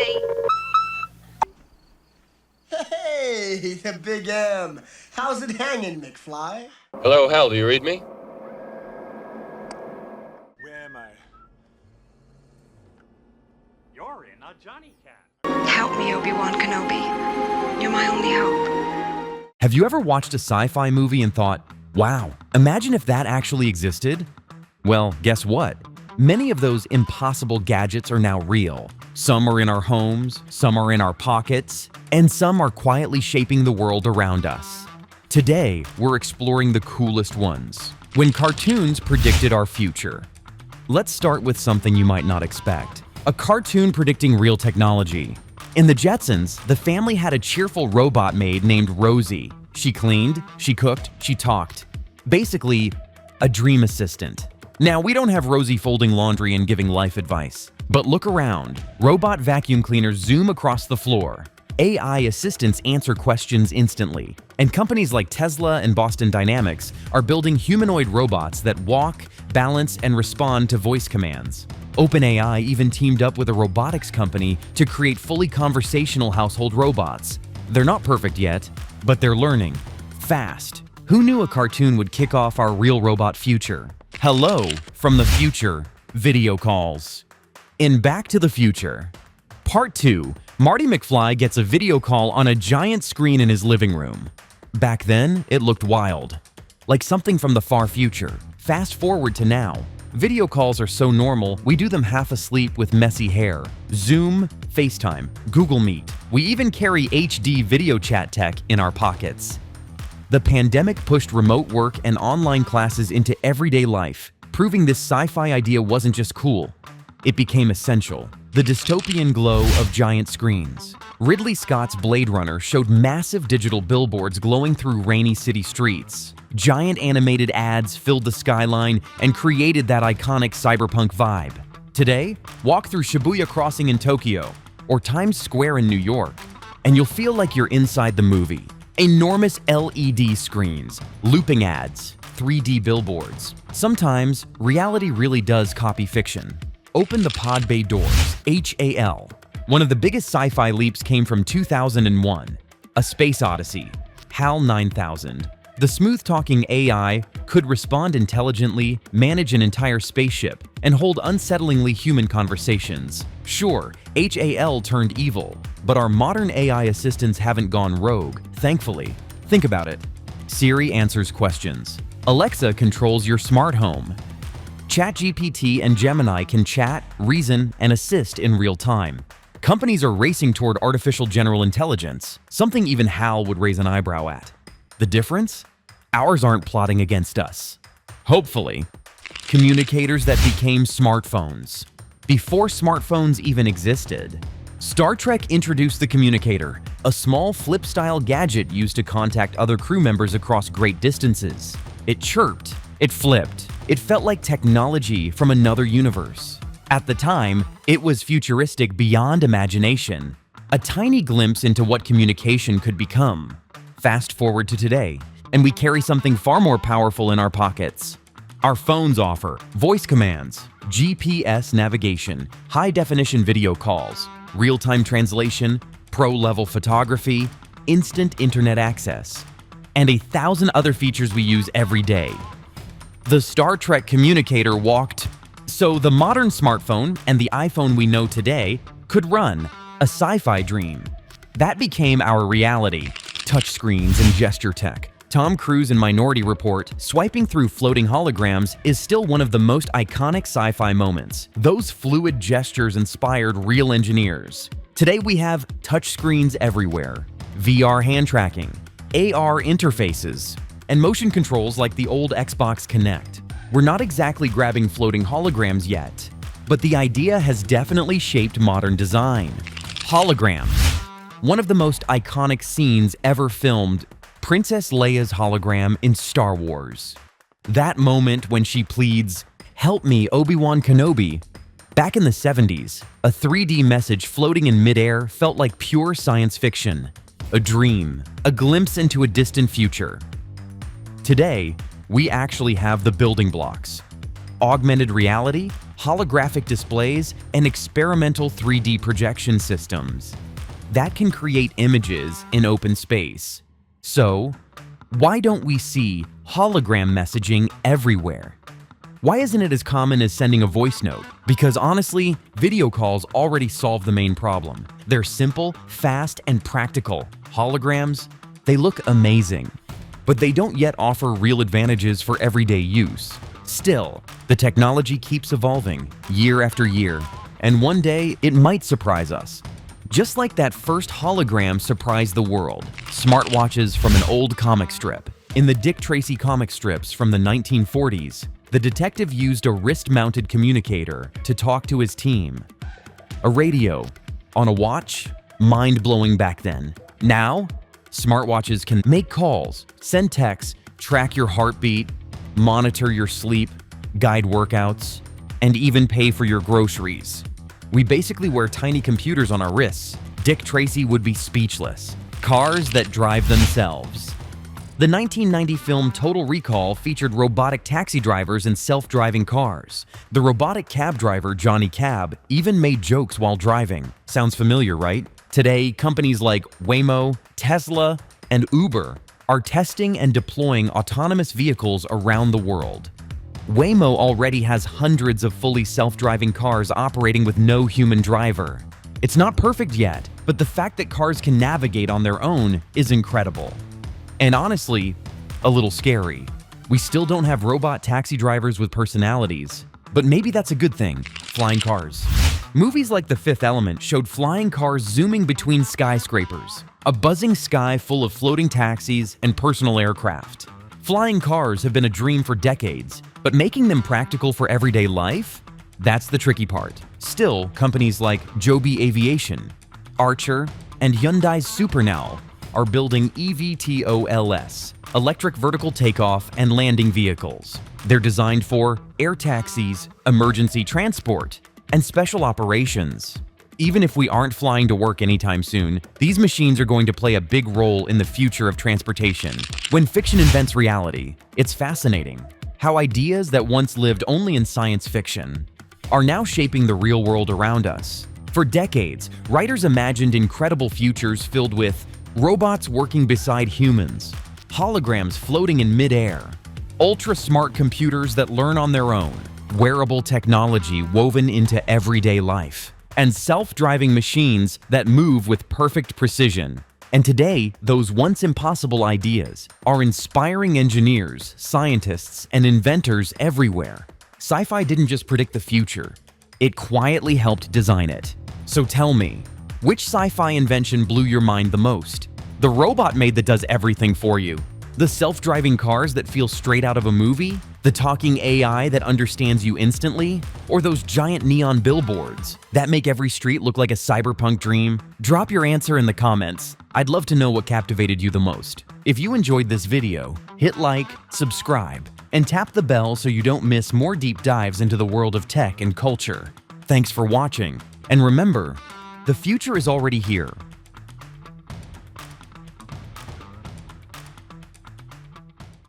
see. Hey, the Big M. How's it hanging, McFly? Hello, Hal, do you read me? Where am I? You're in a Johnny Cat. Help me, Obi-Wan Kenobi. You're my only hope. Have you ever watched a sci-fi movie and thought, wow, imagine if that actually existed? Well, guess what? Many of those impossible gadgets are now real. Some are in our homes, some are in our pockets, and some are quietly shaping the world around us. Today, we're exploring the coolest ones, when cartoons predicted our future. Let's start with something you might not expect. A cartoon predicting real technology. In the Jetsons, the family had a cheerful robot maid named Rosie. She cleaned, she cooked, she talked. Basically, a dream assistant. Now, we don't have Rosie folding laundry and giving life advice. But look around. Robot vacuum cleaners zoom across the floor. AI assistants answer questions instantly. And companies like Tesla and Boston Dynamics are building humanoid robots that walk, balance, and respond to voice commands. OpenAI even teamed up with a robotics company to create fully conversational household robots. They're not perfect yet, but they're learning. Fast. Who knew a cartoon would kick off our real robot future? Hello from the future, video calls. In Back to the Future, Part 2, Marty McFly gets a video call on a giant screen in his living room. Back then, it looked wild, like something from the far future. Fast forward to now. Video calls are so normal, we do them half asleep with messy hair. Zoom, FaceTime, Google Meet. We even carry HD video chat tech in our pockets. The pandemic pushed remote work and online classes into everyday life, proving this sci-fi idea wasn't just cool. It became essential. The dystopian glow of giant screens. Ridley Scott's Blade Runner showed massive digital billboards glowing through rainy city streets. Giant animated ads filled the skyline and created that iconic cyberpunk vibe. Today, walk through Shibuya Crossing in Tokyo or Times Square in New York, and you'll feel like you're inside the movie. Enormous LED screens, looping ads, 3D billboards. Sometimes, reality really does copy fiction. Open the pod bay doors, HAL. One of the biggest sci-fi leaps came from 2001, A Space Odyssey, HAL 9000. The smooth-talking AI could respond intelligently, manage an entire spaceship, and hold unsettlingly human conversations. Sure, HAL turned evil, but our modern AI assistants haven't gone rogue, thankfully. Think about it. Siri answers questions. Alexa controls your smart home. ChatGPT and Gemini can chat, reason, and assist in real time. Companies are racing toward artificial general intelligence, something even Hal would raise an eyebrow at. The difference? Ours aren't plotting against us. Hopefully. Communicators that became smartphones. Before smartphones even existed, Star Trek introduced the communicator, a small flip-style gadget used to contact other crew members across great distances. It chirped, it flipped, it felt like technology from another universe. At the time, it was futuristic beyond imagination, a tiny glimpse into what communication could become. Fast forward to today, and we carry something far more powerful in our pockets. Our phones offer voice commands, GPS navigation, high-definition video calls, real-time translation, pro-level photography, instant internet access, and 1,000 other features we use every day. The Star Trek communicator walked. So the modern smartphone and the iPhone we know today could run a sci-fi dream. That became our reality. Touchscreens and gesture tech. Tom Cruise in Minority Report swiping through floating holograms is still one of the most iconic sci-fi moments. Those fluid gestures inspired real engineers. Today we have touchscreens everywhere, VR hand tracking, AR interfaces, and motion controls like the old Xbox Kinect. We're not exactly grabbing floating holograms yet, but the idea has definitely shaped modern design. Holograms. One of the most iconic scenes ever filmed, Princess Leia's hologram in Star Wars. That moment when she pleads, "Help me, Obi-Wan Kenobi." Back in the 70s, a 3D message floating in midair felt like pure science fiction. A dream, a glimpse into a distant future. Today, we actually have the building blocks. Augmented reality, holographic displays, and experimental 3D projection systems that can create images in open space. So, why don't we see hologram messaging everywhere? Why isn't it as common as sending a voice note? Because honestly, video calls already solve the main problem. They're simple, fast, and practical. Holograms, they look amazing, but they don't yet offer real advantages for everyday use. Still, the technology keeps evolving year after year, and one day it might surprise us. Just like that first hologram surprised the world, smartwatches from an old comic strip. In the Dick Tracy comic strips from the 1940s, the detective used a wrist-mounted communicator to talk to his team. A radio on a watch? Mind-blowing back then. Now, smartwatches can make calls, send texts, track your heartbeat, monitor your sleep, guide workouts, and even pay for your groceries. We basically wear tiny computers on our wrists. Dick Tracy would be speechless. Cars that drive themselves. The 1990 film Total Recall featured robotic taxi drivers and self-driving cars. The robotic cab driver, Johnny Cab, even made jokes while driving. Sounds familiar, right? Today, companies like Waymo, Tesla, and Uber are testing and deploying autonomous vehicles around the world. Waymo already has hundreds of fully self-driving cars operating with no human driver. It's not perfect yet, but the fact that cars can navigate on their own is incredible. And honestly, a little scary. We still don't have robot taxi drivers with personalities, but maybe that's a good thing. Flying cars. Movies like The Fifth Element showed flying cars zooming between skyscrapers, a buzzing sky full of floating taxis and personal aircraft. Flying cars have been a dream for decades, but making them practical for everyday life? That's the tricky part. Still, companies like Joby Aviation, Archer, and Hyundai's Supernow are building eVTOLs, electric vertical takeoff and landing vehicles. They're designed for air taxis, emergency transport, and special operations. Even if we aren't flying to work anytime soon, these machines are going to play a big role in the future of transportation. When fiction invents reality, it's fascinating how ideas that once lived only in science fiction are now shaping the real world around us. For decades, writers imagined incredible futures filled with robots working beside humans, holograms floating in midair, ultra-smart computers that learn on their own, wearable technology woven into everyday life, and self-driving machines that move with perfect precision. And today, those once impossible ideas are inspiring engineers, scientists, and inventors everywhere. Sci-fi didn't just predict the future, it quietly helped design it. So tell me, which sci-fi invention blew your mind the most? The robot maid that does everything for you? The self-driving cars that feel straight out of a movie? The talking AI that understands you instantly? Or those giant neon billboards that make every street look like a cyberpunk dream? Drop your answer in the comments. I'd love to know what captivated you the most. If you enjoyed this video, hit like, subscribe, and tap the bell so you don't miss more deep dives into the world of tech and culture. Thanks for watching, and remember, the future is already here.